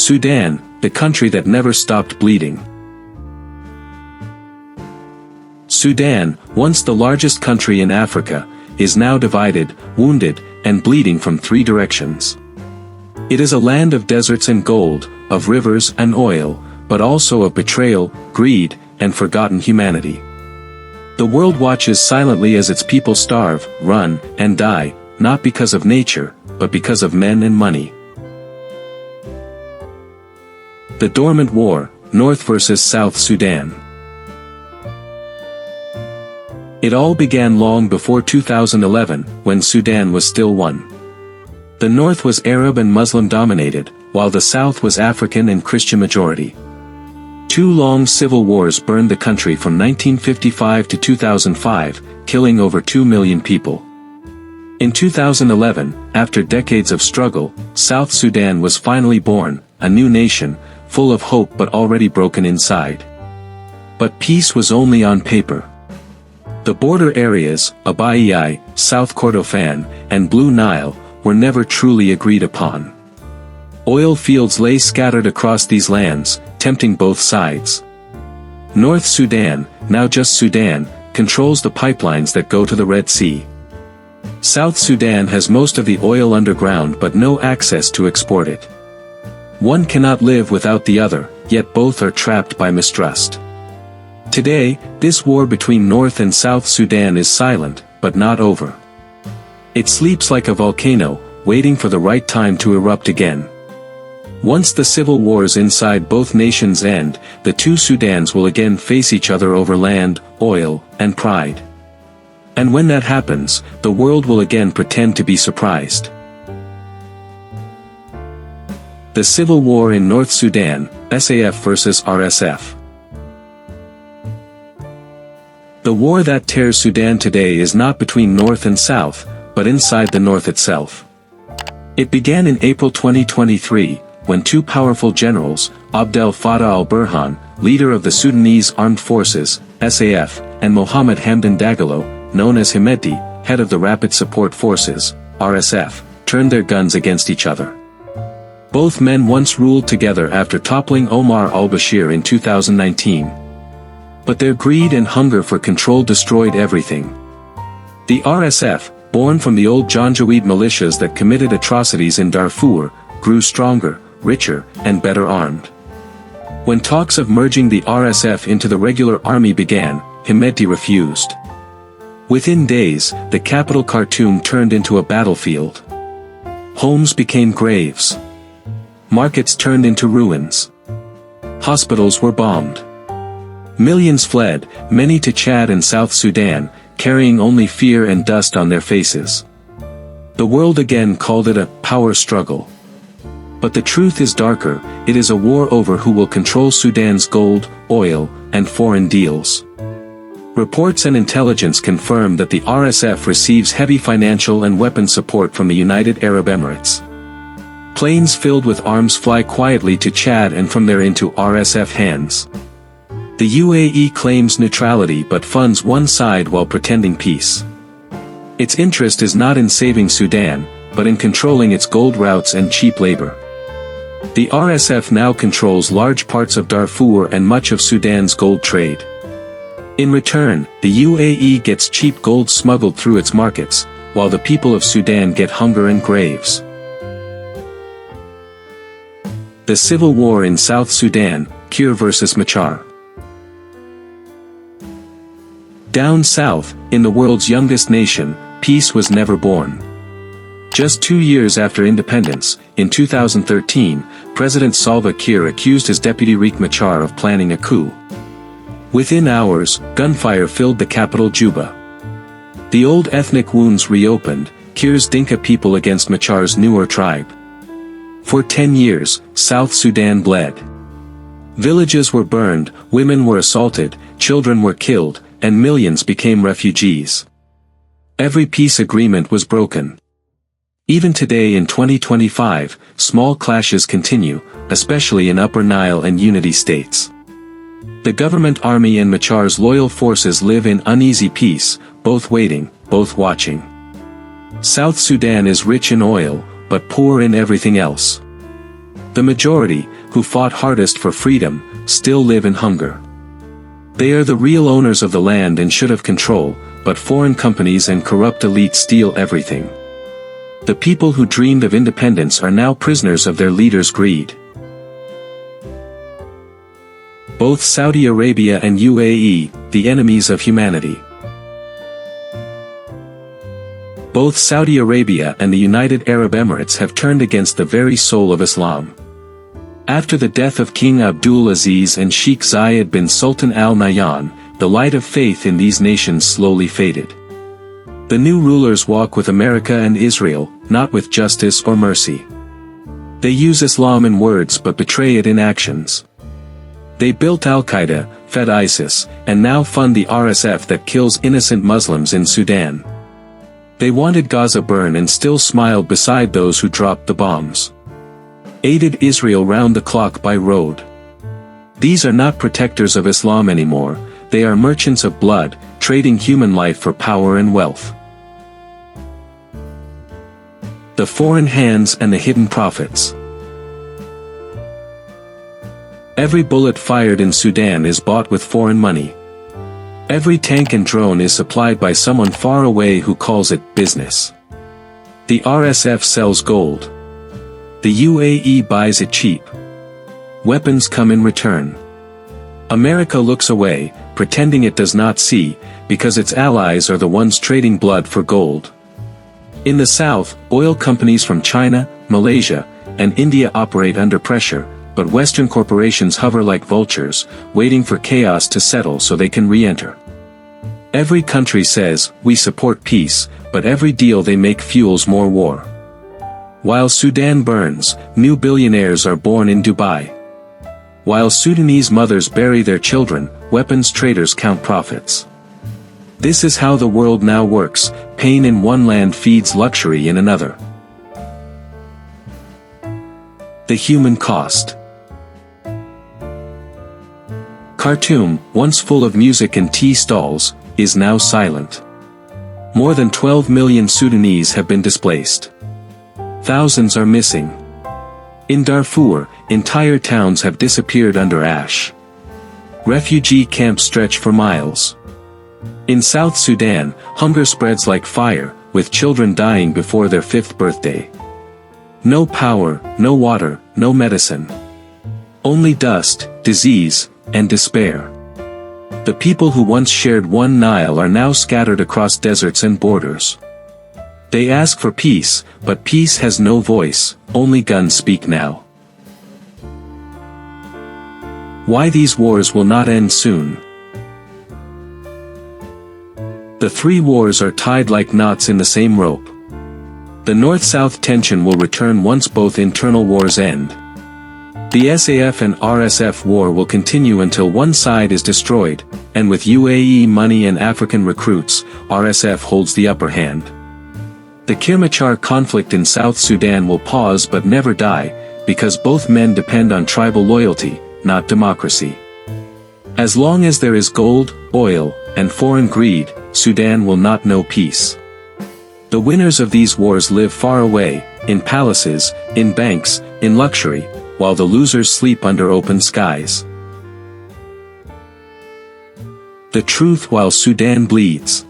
Sudan, the country that never stopped bleeding. Sudan, once the largest country in Africa, is now divided, wounded, and bleeding from three directions. It is a land of deserts and gold, of rivers and oil, but also of betrayal, greed, and forgotten humanity. The world watches silently as its people starve, run, and die, not because of nature, but because of men and money. The Dormant War, North versus South Sudan. It all began long before 2011, when Sudan was still one. The north was Arab and Muslim dominated, while the south was African and Christian majority. Two long civil wars burned the country from 1955 to 2005, killing over 2 million people. In 2011, after decades of struggle, South Sudan was finally born, a new nation, full of hope but already broken inside. But peace was only on paper. The border areas, Abyei, South Kordofan, and Blue Nile, were never truly agreed upon. Oil fields lay scattered across these lands, tempting both sides. North Sudan, now just Sudan, controls the pipelines that go to the Red Sea. South Sudan has most of the oil underground but no access to export it. One cannot live without the other, yet both are trapped by mistrust. Today, this war between North and South Sudan is silent, but not over. It sleeps like a volcano, waiting for the right time to erupt again. Once the civil wars inside both nations end, the two Sudans will again face each other over land, oil, and pride. And when that happens, the world will again pretend to be surprised. The Civil War in North Sudan, ASF versus RSF. The war that tears Sudan today is not between North and South, but inside the North itself. It began in April 2023, when two powerful generals, Abdel Fattah al-Burhan, leader of the Sudanese Armed Forces, SAF, and Mohammed Hamdan Dagalo, known as Hemedti, head of the Rapid Support Forces, RSF, turned their guns against each other. Both men once ruled together after toppling Omar al-Bashir in 2019. But their greed and hunger for control destroyed everything. The RSF, born from the old Janjaweed militias that committed atrocities in Darfur, grew stronger, richer, and better armed. When talks of merging the RSF into the regular army began, Hemedti refused. Within days, the capital Khartoum turned into a battlefield. Homes became graves. Markets turned into ruins. Hospitals were bombed. Millions fled, many to Chad and South Sudan, carrying only fear and dust on their faces. The world again called it a power struggle. But the truth is darker, it is a war over who will control Sudan's gold, oil, and foreign deals. Reports and intelligence confirm that the RSF receives heavy financial and weapon support from the United Arab Emirates. Planes filled with arms fly quietly to Chad and from there into RSF hands. The UAE claims neutrality but funds one side while pretending peace. Its interest is not in saving Sudan, but in controlling its gold routes and cheap labor. The RSF now controls large parts of Darfur and much of Sudan's gold trade. In return, the UAE gets cheap gold smuggled through its markets, while the people of Sudan get hunger and graves. The Civil War in South Sudan, Kiir versus Machar. Down south, in the world's youngest nation, peace was never born. Just 2 years after independence, in 2013, President Salva Kiir accused his deputy Riek Machar of planning a coup. Within hours, gunfire filled the capital Juba. The old ethnic wounds reopened, Kiir's Dinka people against Machar's Nuer tribe. For 10 years, South Sudan bled. Villages were burned, women were assaulted, children were killed, and millions became refugees. Every peace agreement was broken. Even today in 2025, small clashes continue, especially in Upper Nile and Unity states. The government army and Machar's loyal forces live in uneasy peace, both waiting, both watching. South Sudan is rich in oil, but poor in everything else. The majority, who fought hardest for freedom, still live in hunger. They are the real owners of the land and should have control, but foreign companies and corrupt elites steal everything. The people who dreamed of independence are now prisoners of their leaders' greed. Both Saudi Arabia and UAE, the enemies of humanity. Both Saudi Arabia and the United Arab Emirates have turned against the very soul of Islam. After the death of King Abdul Aziz and Sheikh Zayed bin Sultan Al Nahyan, the light of faith in these nations slowly faded. The new rulers walk with America and Israel, not with justice or mercy. They use Islam in words but betray it in actions. They built Al-Qaeda, fed ISIS, and now fund the RSF that kills innocent Muslims in Sudan. They wanted Gaza burn and still smiled beside those who dropped the bombs. Aided Israel round the clock by road. These are not protectors of Islam anymore, they are merchants of blood, trading human life for power and wealth. The foreign hands and the hidden profits. Every bullet fired in Sudan is bought with foreign money. Every tank and drone is supplied by someone far away who calls it business. The RSF sells gold. The UAE buys it cheap. Weapons come in return. America looks away, pretending it does not see, because its allies are the ones trading blood for gold. In the south, oil companies from China, Malaysia, and India operate under pressure, but Western corporations hover like vultures, waiting for chaos to settle so they can re-enter. Every country says, we support peace, but every deal they make fuels more war. While Sudan burns, new billionaires are born in Dubai. While Sudanese mothers bury their children, weapons traders count profits. This is how the world now works, pain in one land feeds luxury in another. The human cost. Khartoum, once full of music and tea stalls, is now silent. More than 12 million Sudanese have been displaced. Thousands are missing. In Darfur, entire towns have disappeared under ash. Refugee camps stretch for miles. In South Sudan, hunger spreads like fire, with children dying before their 5th birthday. No power, no water, no medicine. Only dust, disease, and despair. The people who once shared one Nile are now scattered across deserts and borders. They ask for peace, but peace has no voice, only guns speak now. Why these wars will not end soon. The three wars are tied like knots in the same rope. The North-South tension will return once both internal wars end. The ASF and RSF war will continue until one side is destroyed, and with UAE money and African recruits, RSF holds the upper hand. The Kiir-Machar conflict in South Sudan will pause but never die, because both men depend on tribal loyalty, not democracy. As long as there is gold, oil, and foreign greed, Sudan will not know peace. The winners of these wars live far away, in palaces, in banks, in luxury, while the losers sleep under open skies. The truth while Sudan bleeds.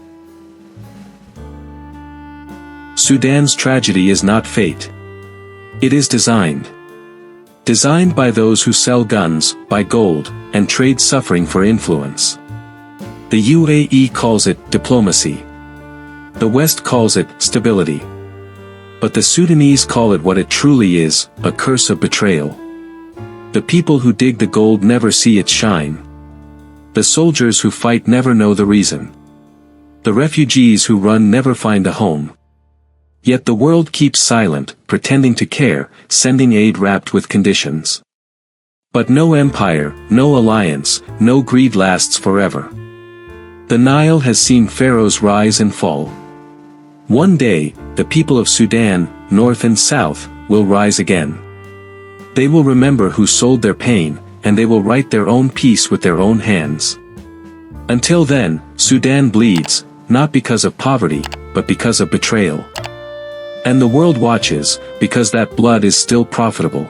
Sudan's tragedy is not fate. It is designed. Designed by those who sell guns, buy gold, and trade suffering for influence. The UAE calls it diplomacy. The West calls it stability. But the Sudanese call it what it truly is, a curse of betrayal. The people who dig the gold never see it shine. The soldiers who fight never know the reason. The refugees who run never find a home. Yet the world keeps silent, pretending to care, sending aid wrapped with conditions. But no empire, no alliance, no greed lasts forever. The Nile has seen pharaohs rise and fall. One day, the people of Sudan, north and south, will rise again. They will remember who sold their pain, and they will write their own peace with their own hands. Until then, Sudan bleeds, not because of poverty, but because of betrayal. And the world watches, because that blood is still profitable.